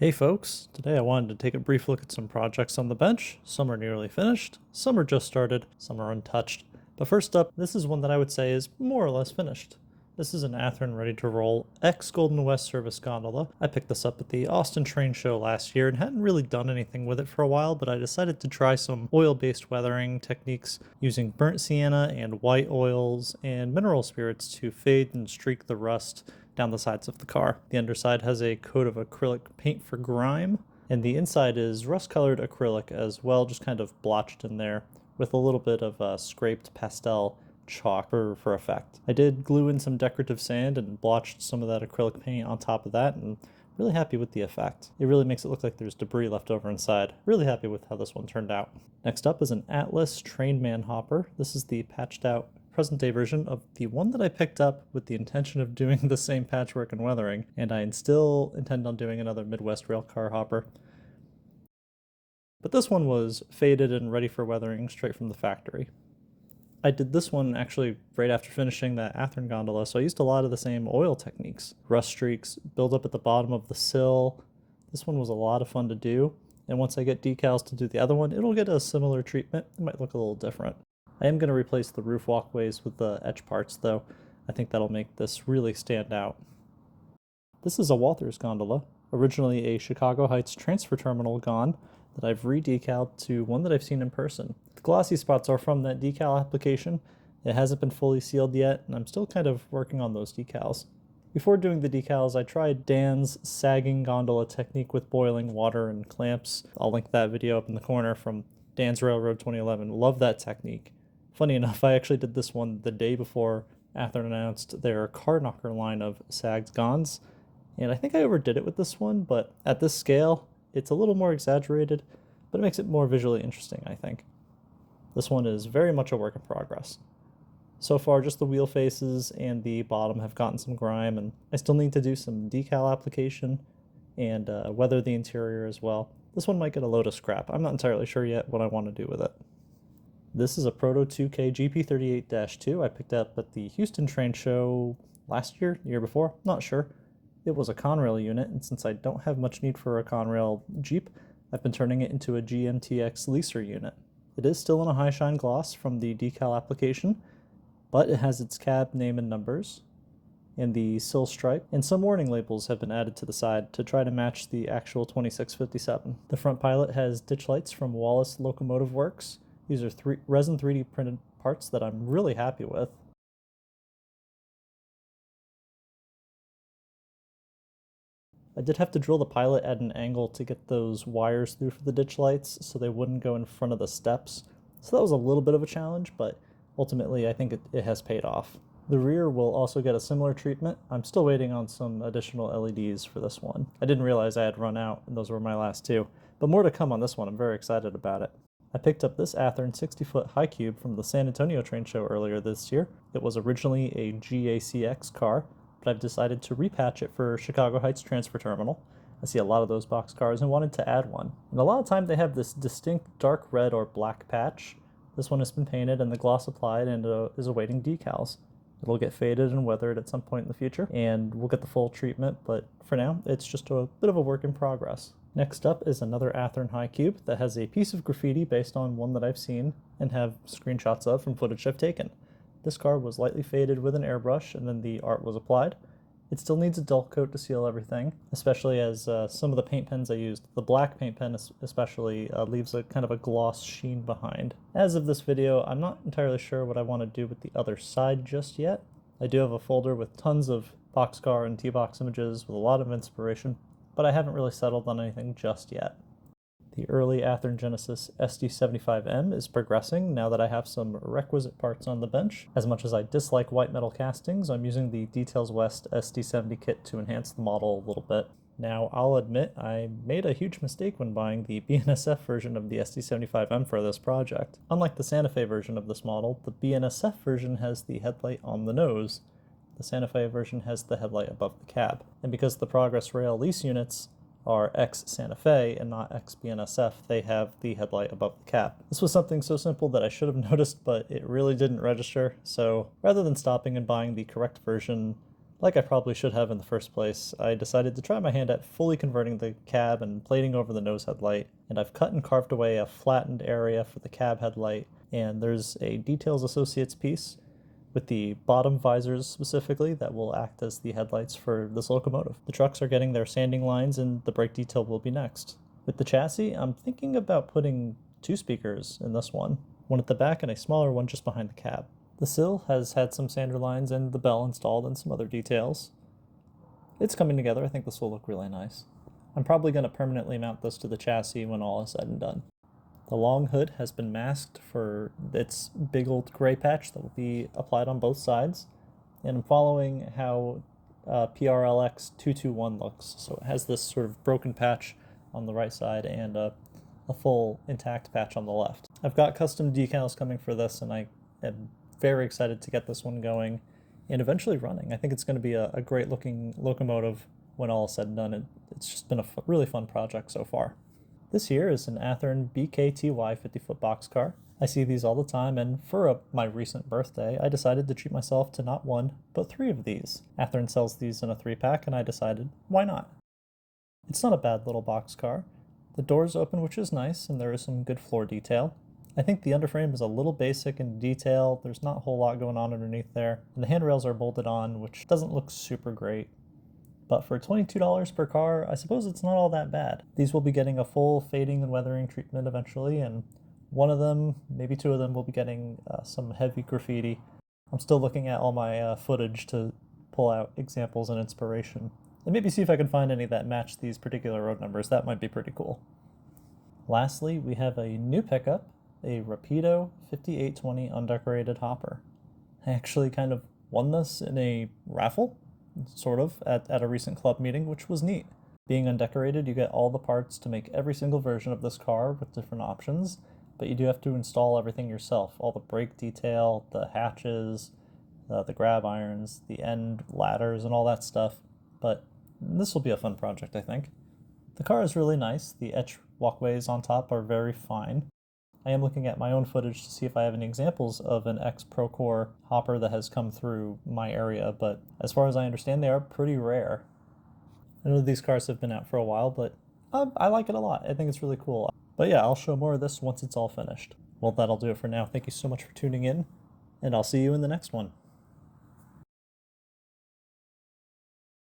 Hey folks, today I wanted to take a brief look at some projects on the bench. Some are nearly finished, some are just started, some are untouched. But first up, this is one that I would say is more or less finished. This is an Athearn Ready to Roll X Golden West Service gondola. I picked this up at the Austin Train Show last year and hadn't really done anything with it for a while, but I decided to try some oil-based weathering techniques using burnt sienna and white oils and mineral spirits to fade and streak the rust down the sides of the car. The underside has a coat of acrylic paint for grime, and the inside is rust-colored acrylic as well, just kind of blotched in there with a little bit of scraped pastel chalk for effect. I did glue in some decorative sand and blotched some of that acrylic paint on top of that, and really happy with the effect. It really makes it look like there's debris left over inside. Really happy with how this one turned out. Next up is an Atlas Train Man hopper. This is the patched out present day version of the one that I picked up with the intention of doing the same patchwork and weathering, and I still intend on doing another Midwest railcar hopper. But this one was faded and ready for weathering straight from the factory. I did this one actually right after finishing that Athearn gondola, so I used a lot of the same oil techniques. Rust streaks, build up at the bottom of the sill. This one was a lot of fun to do, and once I get decals to do the other one, it'll get a similar treatment. It might look a little different. I am going to replace the roof walkways with the etch parts, though. I think that'll make this really stand out. This is a Walthers gondola, originally a Chicago Heights transfer terminal gone, that I've re-decaled to one that I've seen in person. The glossy spots are from that decal application. It hasn't been fully sealed yet, and I'm still kind of working on those decals. Before doing the decals, I tried Dan's sagging gondola technique with boiling water and clamps. I'll link that video up in the corner from Dan's Railroad 2011. Love that technique. Funny enough, I actually did this one the day before Athearn announced their car knocker line of sagged gonds, and I think I overdid it with this one, but at this scale, it's a little more exaggerated, but it makes it more visually interesting, I think. This one is very much a work in progress. So far, just the wheel faces and the bottom have gotten some grime, and I still need to do some decal application and weather the interior as well. This one might get a load of scrap. I'm not entirely sure yet what I want to do with it. This is a Proto 2K GP38-2 I picked up at the Houston Train Show last year, the year before, not sure. It was a Conrail unit, and since I don't have much need for a Conrail Jeep, I've been turning it into a GMTX leaser unit. It is still in a high shine gloss from the decal application, but it has its cab name and numbers, and the sill stripe, and some warning labels have been added to the side to try to match the actual 2657. The front pilot has ditch lights from Wallace Locomotive Works. These are resin 3D printed parts that I'm really happy with. I did have to drill the pilot at an angle to get those wires through for the ditch lights so they wouldn't go in front of the steps. So that was a little bit of a challenge, but ultimately I think it has paid off. The rear will also get a similar treatment. I'm still waiting on some additional LEDs for this one. I didn't realize I had run out, and those were my last two. But more to come on this one. I'm very excited about it. I picked up this Athearn 60-foot high cube from the San Antonio train show earlier this year. It was originally a GACX car, but I've decided to repatch it for Chicago Heights Transfer Terminal. I see a lot of those box cars and wanted to add one. And a lot of time they have this distinct dark red or black patch. This one has been painted and the gloss applied and is awaiting decals. It'll get faded and weathered at some point in the future, and we'll get the full treatment, but for now, it's just a bit of a work in progress. Next up is another Athearn high cube that has a piece of graffiti based on one that I've seen and have screenshots of from footage I've taken. This car was lightly faded with an airbrush and then the art was applied. It still needs a dull coat to seal everything, especially as some of the paint pens I used, the black paint pen especially, leaves a kind of a gloss sheen behind. As of this video, I'm not entirely sure what I want to do with the other side just yet. I do have a folder with tons of boxcar and T-box images with a lot of inspiration, but I haven't really settled on anything just yet. The early Athearn Genesis SD75M is progressing now that I have some requisite parts on the bench. As much as I dislike white metal castings, I'm using the Details West SD70 kit to enhance the model a little bit. Now, I'll admit I made a huge mistake when buying the BNSF version of the SD75M for this project. Unlike the Santa Fe version of this model, the BNSF version has the headlight on the nose. The Santa Fe version has the headlight above the cab. And because the Progress Rail lease units are ex-Santa Fe and not ex-BNSF, they have the headlight above the cab. This was something so simple that I should have noticed, but it really didn't register, so rather than stopping and buying the correct version Like I probably should have in the first place, I decided to try my hand at fully converting the cab and plating over the nose headlight, and I've cut and carved away a flattened area for the cab headlight, and there's a Details Associates piece with the bottom visors specifically that will act as the headlights for this locomotive. The trucks are getting their sanding lines and the brake detail will be next. With the chassis, I'm thinking about putting two speakers in this one at the back and a smaller one just behind the cab. The sill has had some sander lines and the bell installed and some other details. It's coming together. I think this will look really nice. I'm probably going to permanently mount this to the chassis when all is said and done. The long hood has been masked for its big old gray patch that will be applied on both sides, and I'm following how PRLX 221 looks. So it has this sort of broken patch on the right side and a full intact patch on the left. I've got custom decals coming for this, and I am very excited to get this one going and eventually running. I think it's going to be a great looking locomotive when all is said and done. It's just been a really fun project so far. This here is an Athearn BKTY 50-foot boxcar. I see these all the time, and for my recent birthday, I decided to treat myself to not one, but 3 of these. Athearn sells these in a 3-pack, and I decided, why not? It's not a bad little boxcar. The doors open, which is nice, and there is some good floor detail. I think the underframe is a little basic in detail. There's not a whole lot going on underneath there, and the handrails are bolted on, which doesn't look super great. But for $22 per car, I suppose it's not all that bad. These will be getting a full fading and weathering treatment eventually, and one of them, maybe 2 of them, will be getting some heavy graffiti. I'm still looking at all my footage to pull out examples and inspiration, and maybe see if I can find any that match these particular road numbers. That might be pretty cool. Lastly, we have a new pickup, a Rapido 5820 undecorated hopper. I actually kind of won this in a raffle, sort of, at a recent club meeting, which was neat. Being undecorated, you get all the parts to make every single version of this car with different options, but you do have to install everything yourself. All the brake detail, the hatches, the grab irons, the end ladders, and all that stuff. But this will be a fun project, I think. The car is really nice. The etch walkways on top are very fine. I am looking at my own footage to see if I have any examples of an ex-Procore hopper that has come through my area, but as far as I understand, they are pretty rare. I know these cars have been out for a while, but I like it a lot. I think it's really cool. But yeah, I'll show more of this once it's all finished. Well, that'll do it for now. Thank you so much for tuning in, and I'll see you in the next one.